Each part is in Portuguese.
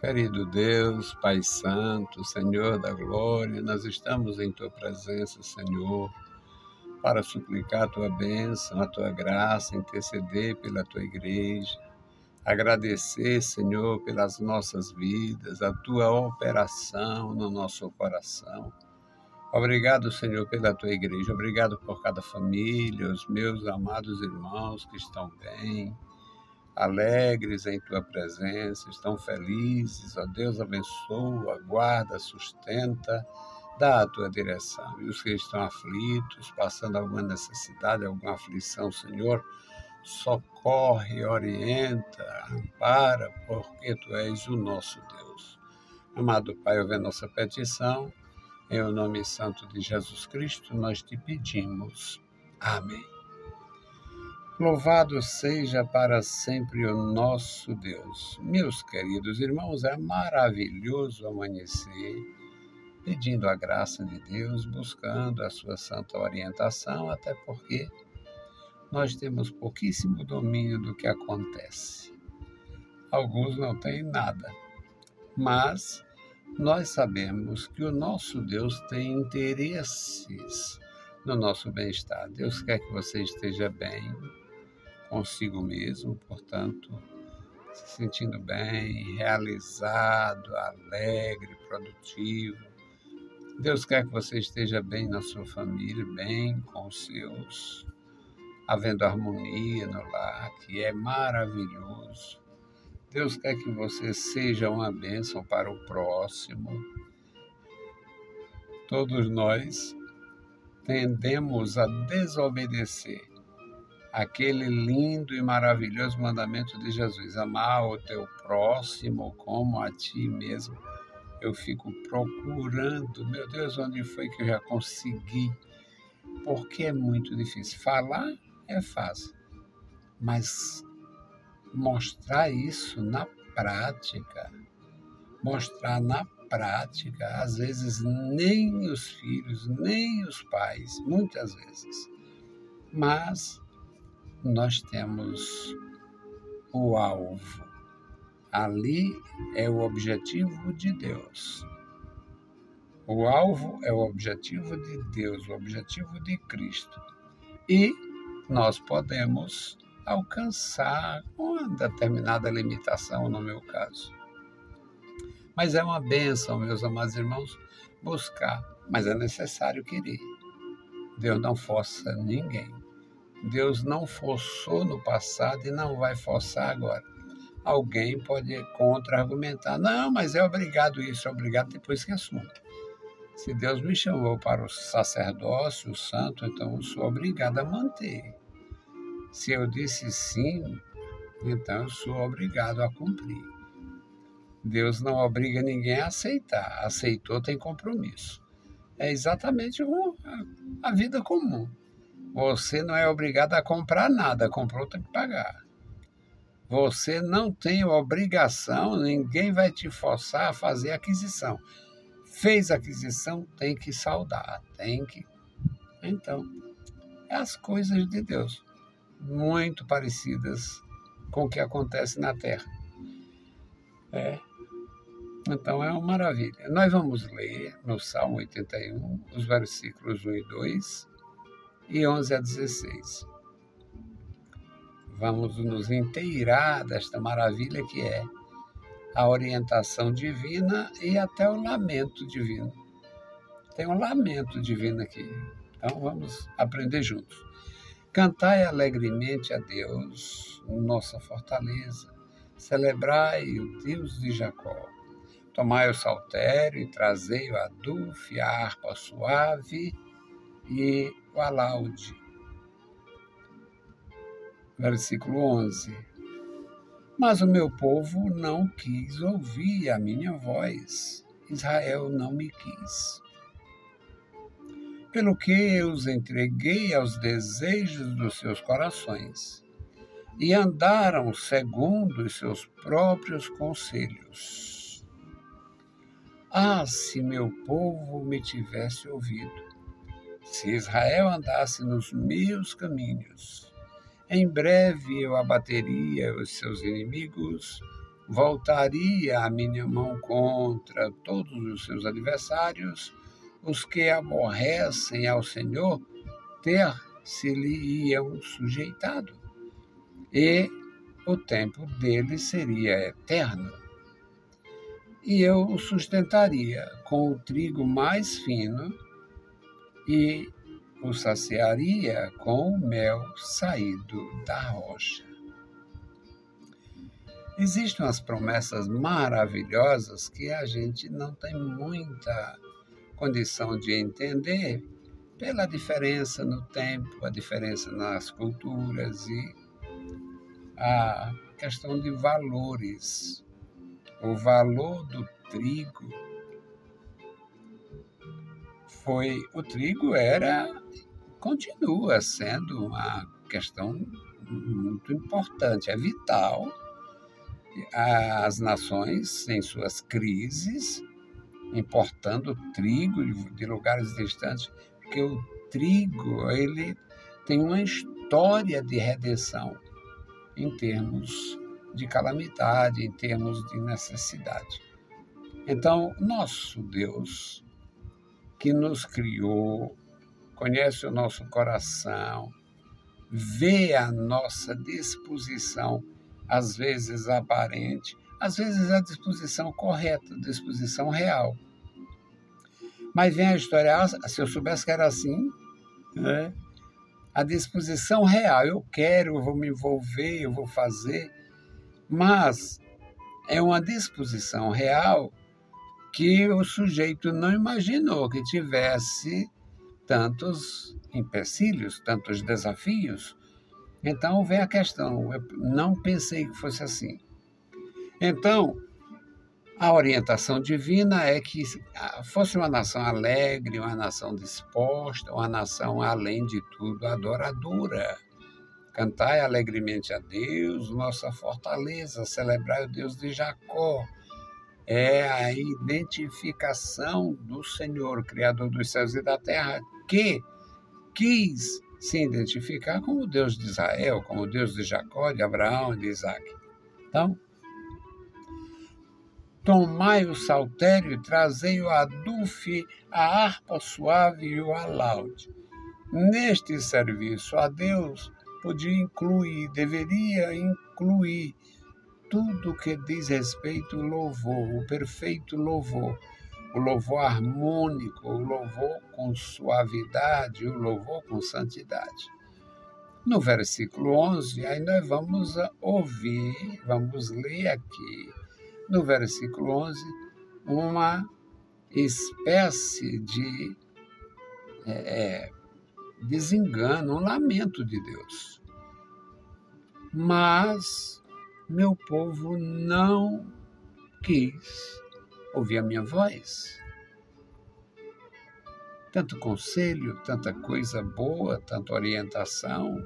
Querido Deus, Pai Santo, Senhor da Glória, nós estamos em Tua presença, Senhor, para suplicar a Tua bênção, a Tua graça, interceder pela Tua igreja, agradecer, Senhor, pelas nossas vidas, a Tua operação no nosso coração. Obrigado, Senhor, pela Tua igreja, obrigado por cada família, os meus amados irmãos que estão bem, alegres em Tua presença, estão felizes, ó Deus, abençoa, guarda, sustenta, dá a Tua direção. E os que estão aflitos, passando alguma necessidade, alguma aflição, Senhor, socorre, orienta, ampara, porque Tu és o nosso Deus. Amado Pai, ouve a nossa petição, em o nome santo de Jesus Cristo, nós te pedimos. Amém. Louvado seja para sempre o nosso Deus. Meus queridos irmãos, é maravilhoso amanhecer pedindo a graça de Deus, buscando a sua santa orientação, até porque nós temos pouquíssimo domínio do que acontece. Alguns não têm nada, mas nós sabemos que o nosso Deus tem interesses no nosso bem-estar. Deus quer que você esteja bem consigo mesmo, portanto, se sentindo bem, realizado, alegre, produtivo. Deus quer que você esteja bem na sua família, bem com os seus, havendo harmonia no lar, que é maravilhoso. Deus quer que você seja uma bênção para o próximo. Todos nós tendemos a desobedecer aquele lindo e maravilhoso mandamento de Jesus, amar o teu próximo como a ti mesmo. Eu fico procurando, meu Deus, onde foi que eu já consegui? Porque é muito difícil. Falar é fácil, mas mostrar isso na prática, às vezes nem os filhos, nem os pais, muitas vezes. Mas nós temos o alvo. Ali é o objetivo de Deus. O alvo é o objetivo de Deus, o objetivo de Cristo. E nós podemos alcançar uma determinada limitação, no meu caso. Mas é uma bênção, meus amados irmãos, buscar. Mas é necessário querer. Deus não força ninguém. Deus não forçou no passado e não vai forçar agora. Alguém pode contra-argumentar. Não, mas é obrigado isso, é obrigado depois que assume. Se Deus me chamou para o sacerdócio, o santo, então eu sou obrigado a manter. Se eu disse sim, então eu sou obrigado a cumprir. Deus não obriga ninguém a aceitar. Aceitou, tem compromisso. É exatamente a vida comum. Você não é obrigado a comprar nada, comprou, tem que pagar. Você não tem obrigação, ninguém vai te forçar a fazer aquisição. Fez aquisição, tem que saldar, tem que... Então, é as coisas de Deus, muito parecidas com o que acontece na Terra. Então, é uma maravilha. Nós vamos ler no Salmo 81, os versículos 1 e 2, e 11 a 16. Vamos nos inteirar desta maravilha que é a orientação divina e até o lamento divino. Tem um lamento divino aqui. Então vamos aprender juntos. Cantai alegremente a Deus, nossa fortaleza. Celebrai o Deus de Jacó. Tomai o saltério e trazei o adufe, a harpa suave e o alaude. Versículo 11. Mas o meu povo não quis ouvir a minha voz. Israel não me quis. Pelo que eu os entreguei aos desejos dos seus corações e andaram segundo os seus próprios conselhos. Ah, se meu povo me tivesse ouvido, se Israel andasse nos meus caminhos, em breve eu abateria os seus inimigos voltaria a minha mão contra todos os seus adversários, os que aborrecem ao Senhor ter-se-lhe-iam sujeitado, e o tempo dele seria eterno. E eu o sustentaria com o trigo mais fino e o saciaria com o mel saído da rocha. Existem umas promessas maravilhosas que a gente não tem muita condição de entender pela diferença no tempo, a diferença nas culturas e a questão de valores. O valor do trigo continua sendo uma questão muito importante, é vital. As nações, em suas crises, importando trigo de lugares distantes, porque o trigo ele tem uma história de redenção em termos de calamidade, em termos de necessidade. Então, nosso Deus, que nos criou, conhece o nosso coração, vê a nossa disposição, às vezes aparente, às vezes a disposição correta, a disposição real. Mas vem a história, se eu soubesse que era assim, né? A disposição real, eu quero, eu vou me envolver, eu vou fazer, mas é uma disposição real que o sujeito não imaginou que tivesse tantos empecilhos, tantos desafios. Então vem a questão, eu não pensei que fosse assim. Então, a orientação divina é que fosse uma nação alegre, uma nação disposta, uma nação, além de tudo, adoradora. Cantai alegremente a Deus, nossa fortaleza, celebrai o Deus de Jacó. É a identificação do Senhor, Criador dos céus e da terra, que quis se identificar como o Deus de Israel, como o Deus de Jacó, de Abraão e de Isaac. Então, tomai o saltério e trazei o adufe, a harpa suave e o alaúde. Neste serviço a Deus deveria incluir tudo que diz respeito ao louvor, o perfeito louvor, o louvor harmônico, o louvor com suavidade, o louvor com santidade. No versículo 11, aí nós vamos vamos ler aqui, no versículo 11, uma espécie de desengano, um lamento de Deus. Mas meu povo não quis ouvir a minha voz. Tanto conselho, tanta coisa boa, tanta orientação,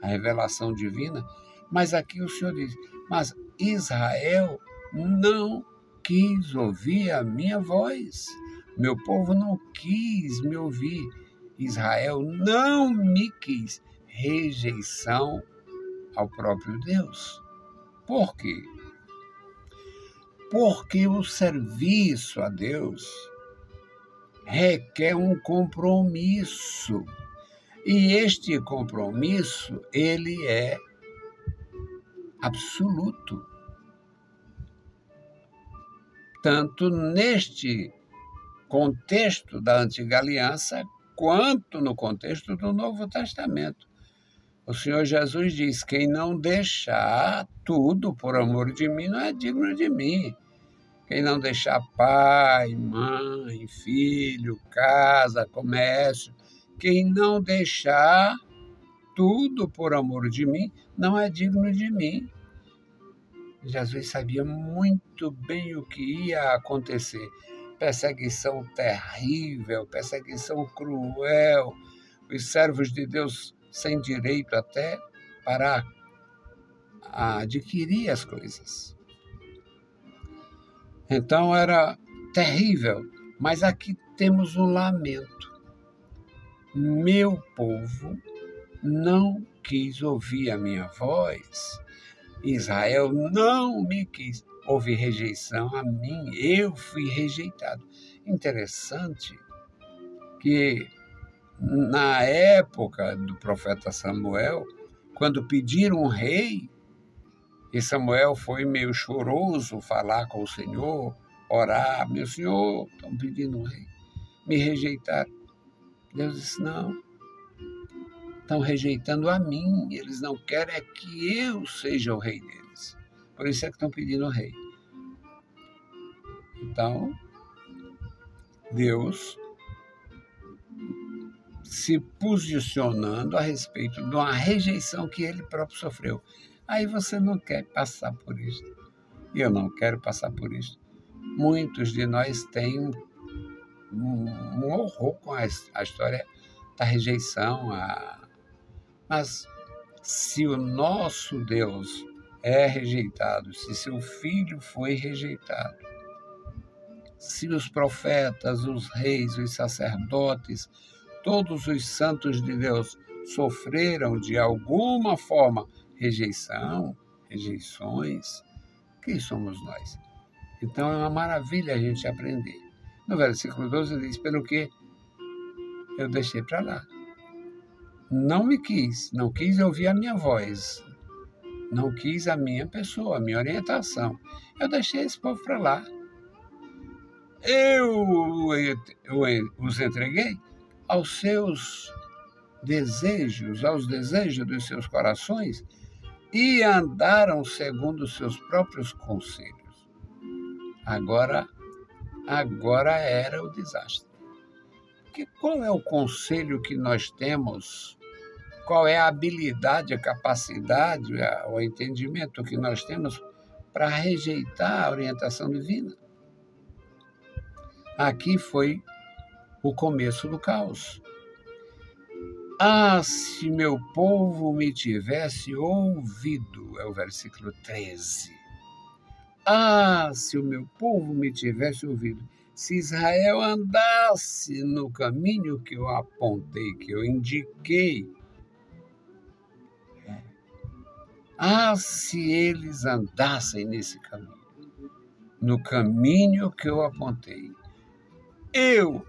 a revelação divina, mas aqui o Senhor diz, mas Israel não quis ouvir a minha voz. Meu povo não quis me ouvir. Israel não me quis. Rejeição ao próprio Deus. Por quê? Porque o serviço a Deus requer um compromisso. E este compromisso, ele é absoluto. Tanto neste contexto da Antiga Aliança, quanto no contexto do Novo Testamento. O Senhor Jesus diz, quem não deixar tudo por amor de mim não é digno de mim. Quem não deixar pai, mãe, filho, casa, comércio, quem não deixar tudo por amor de mim não é digno de mim. Jesus sabia muito bem o que ia acontecer. Perseguição terrível, perseguição cruel, os servos de Deus sem direito até para adquirir as coisas. Então era terrível, mas aqui temos um lamento. Meu povo não quis ouvir a minha voz. Israel não me quis. Houve rejeição a mim, eu fui rejeitado. Interessante que na época do profeta Samuel, quando pediram um rei, e Samuel foi meio choroso falar com o Senhor, orar, meu Senhor, estão pedindo um rei. Me rejeitaram. Deus disse, não, estão rejeitando a mim, eles não querem é que eu seja o rei deles. Por isso é que estão pedindo um rei. Então, Deus se posicionando a respeito de uma rejeição que ele próprio sofreu. Aí você não quer passar por isso. E eu não quero passar por isso. Muitos de nós têm um horror com a história da rejeição. Mas se o nosso Deus é rejeitado, se seu filho foi rejeitado, se os profetas, os reis, os sacerdotes, todos os santos de Deus sofreram de alguma forma rejeições, quem somos nós? Então é uma maravilha a gente aprender. No versículo 12 diz, pelo que eu deixei para lá. Não me quis, não quis ouvir a minha voz, não quis a minha pessoa, a minha orientação. Eu deixei esse povo para lá. Eu os entreguei aos seus desejos, aos desejos dos seus corações, e andaram segundo os seus próprios conselhos. Agora era o desastre. Porque qual é o conselho que nós temos? Qual é a habilidade, a capacidade, o entendimento que nós temos para rejeitar a orientação divina? Aqui foi o começo do caos. Ah, se meu povo me tivesse ouvido, é o versículo 13. Ah, se o meu povo me tivesse ouvido, se Israel andasse no caminho que eu apontei, que eu indiquei. Ah, se eles andassem nesse caminho, no caminho que eu apontei, eu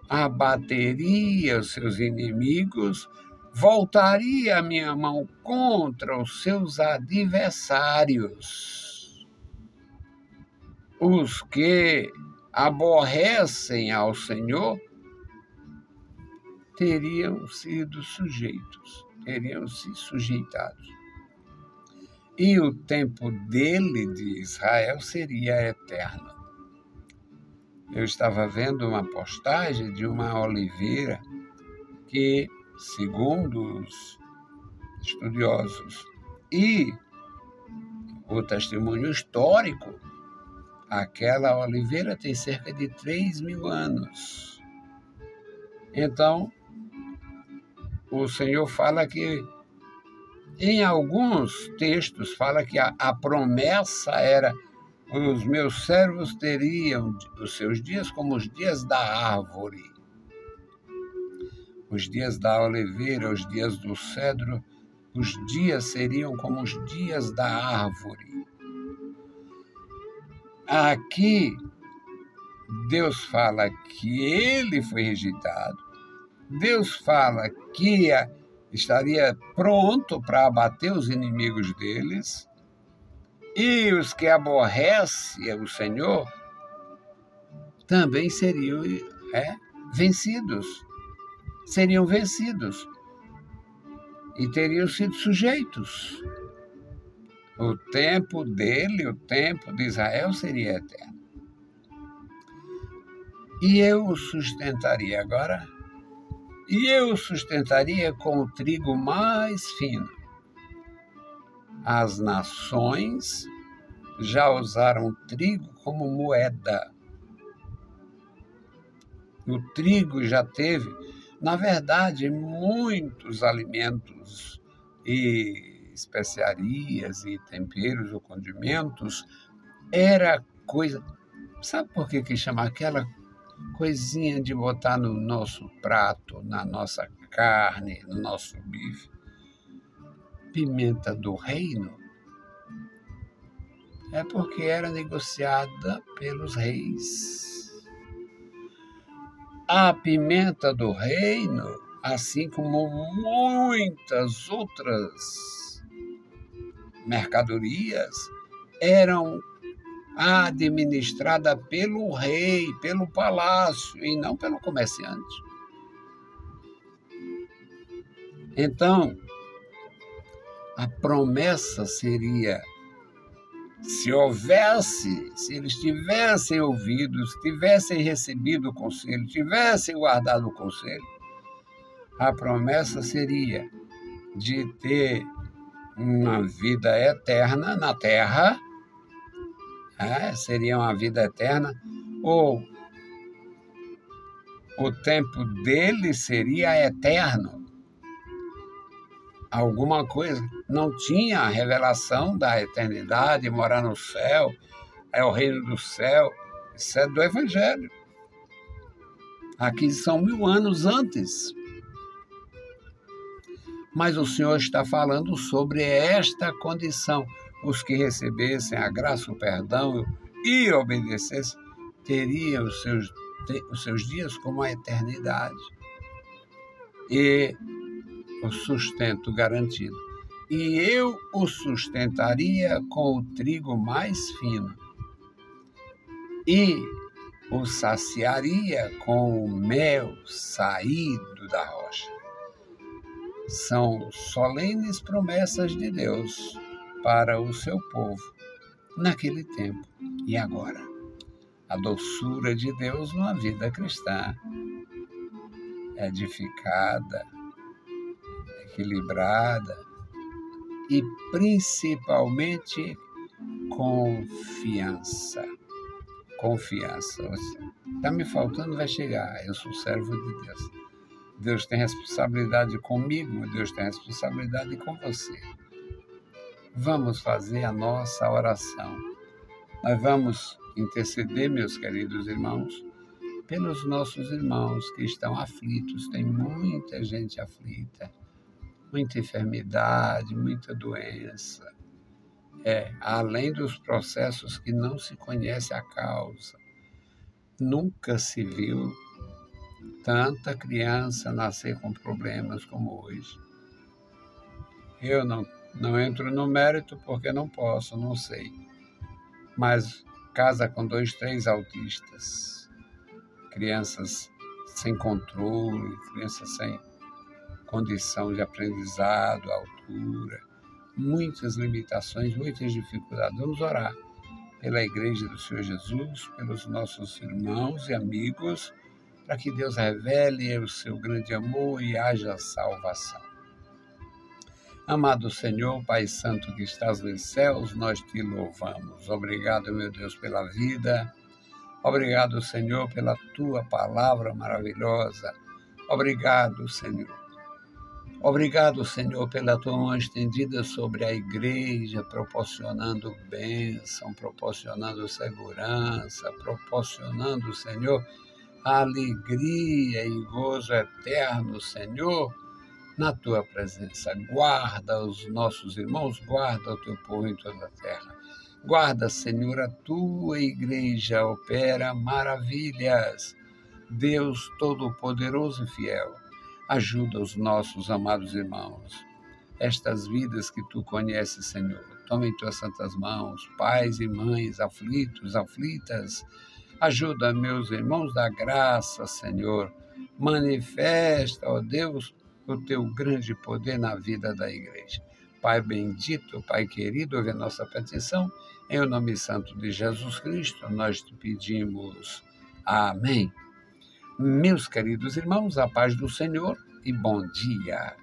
abateria os seus inimigos, voltaria a minha mão contra os seus adversários. Os que aborrecem ao Senhor teriam sido sujeitos, teriam se sujeitado. E o tempo dele, de Israel, seria eterno. Eu estava vendo uma postagem de uma oliveira que, segundo os estudiosos e o testemunho histórico, aquela oliveira tem cerca de 3.000 anos. Então, o Senhor fala que, em alguns textos, fala que a promessa era: os meus servos teriam os seus dias como os dias da árvore, os dias da oliveira, os dias do cedro, os dias seriam como os dias da árvore. Aqui, Deus fala que ele foi rejeitado, Deus fala que estaria pronto para abater os inimigos deles, e os que aborrecem o Senhor também seriam vencidos. Seriam vencidos e teriam sido sujeitos. O tempo dele, o tempo de Israel seria eterno. E eu o sustentaria agora, com o trigo mais fino. As nações já usaram trigo como moeda. O trigo já teve, na verdade, muitos alimentos e especiarias e temperos ou condimentos. Era coisa... Sabe por que chama aquela coisinha de botar no nosso prato, na nossa carne, no nosso bife? Pimenta do reino. É porque era negociada pelos reis. A pimenta do reino, assim como muitas outras mercadorias, eram administradas pelo rei, pelo palácio, e não pelo comerciante. Então, a promessa seria, se eles tivessem ouvido, tivessem recebido o conselho, tivessem guardado o conselho, a promessa seria de ter uma vida eterna na terra, seria uma vida eterna, ou o tempo dele seria eterno. Alguma coisa, não tinha a revelação da eternidade, morar no céu, é o reino do céu, isso é do Evangelho. Aqui são 1000 anos antes. Mas o Senhor está falando sobre esta condição. Os que recebessem a graça, o perdão e obedecessem, teriam os seus dias como a eternidade. E o sustento garantido. E eu o sustentaria com o trigo mais fino e o saciaria com o mel saído da rocha. São solenes promessas de Deus para o seu povo naquele tempo e agora. A doçura de Deus numa vida cristã, edificada, equilibrada e principalmente confiança. Confiança. Está me faltando, vai chegar. Eu sou servo de Deus. Deus tem responsabilidade comigo, Deus tem responsabilidade com você. Vamos fazer a nossa oração. Nós vamos interceder, meus queridos irmãos, pelos nossos irmãos que estão aflitos. Tem muita gente aflita. Muita enfermidade, muita doença, além dos processos que não se conhece a causa. Nunca se viu tanta criança nascer com problemas como hoje. Eu não entro no mérito porque não posso, não sei. Mas casa com 2, 3 autistas, crianças sem controle, crianças sem condição de aprendizado, altura, muitas limitações, muitas dificuldades. Vamos orar pela Igreja do Senhor Jesus, pelos nossos irmãos e amigos, para que Deus revele o seu grande amor e haja salvação. Amado Senhor, Pai Santo que estás nos céus, nós te louvamos. Obrigado, meu Deus, pela vida. Obrigado, Senhor, pela tua palavra maravilhosa. Obrigado, Senhor. Obrigado, Senhor, pela tua mão estendida sobre a igreja, proporcionando bênção, proporcionando segurança, proporcionando, Senhor, alegria e gozo eterno, Senhor, na tua presença. Guarda os nossos irmãos, guarda o teu povo em toda a terra. Guarda, Senhor, a tua igreja opera maravilhas. Deus Todo-Poderoso e Fiel, ajuda os nossos amados irmãos, estas vidas que tu conheces, Senhor. Toma em tuas santas mãos, pais e mães aflitos, aflitas. Ajuda meus irmãos da graça, Senhor. Manifesta, ó Deus, o teu grande poder na vida da igreja. Pai bendito, Pai querido, ouve a nossa petição. Em nome santo de Jesus Cristo, nós te pedimos. Amém. Meus queridos irmãos, a paz do Senhor e bom dia.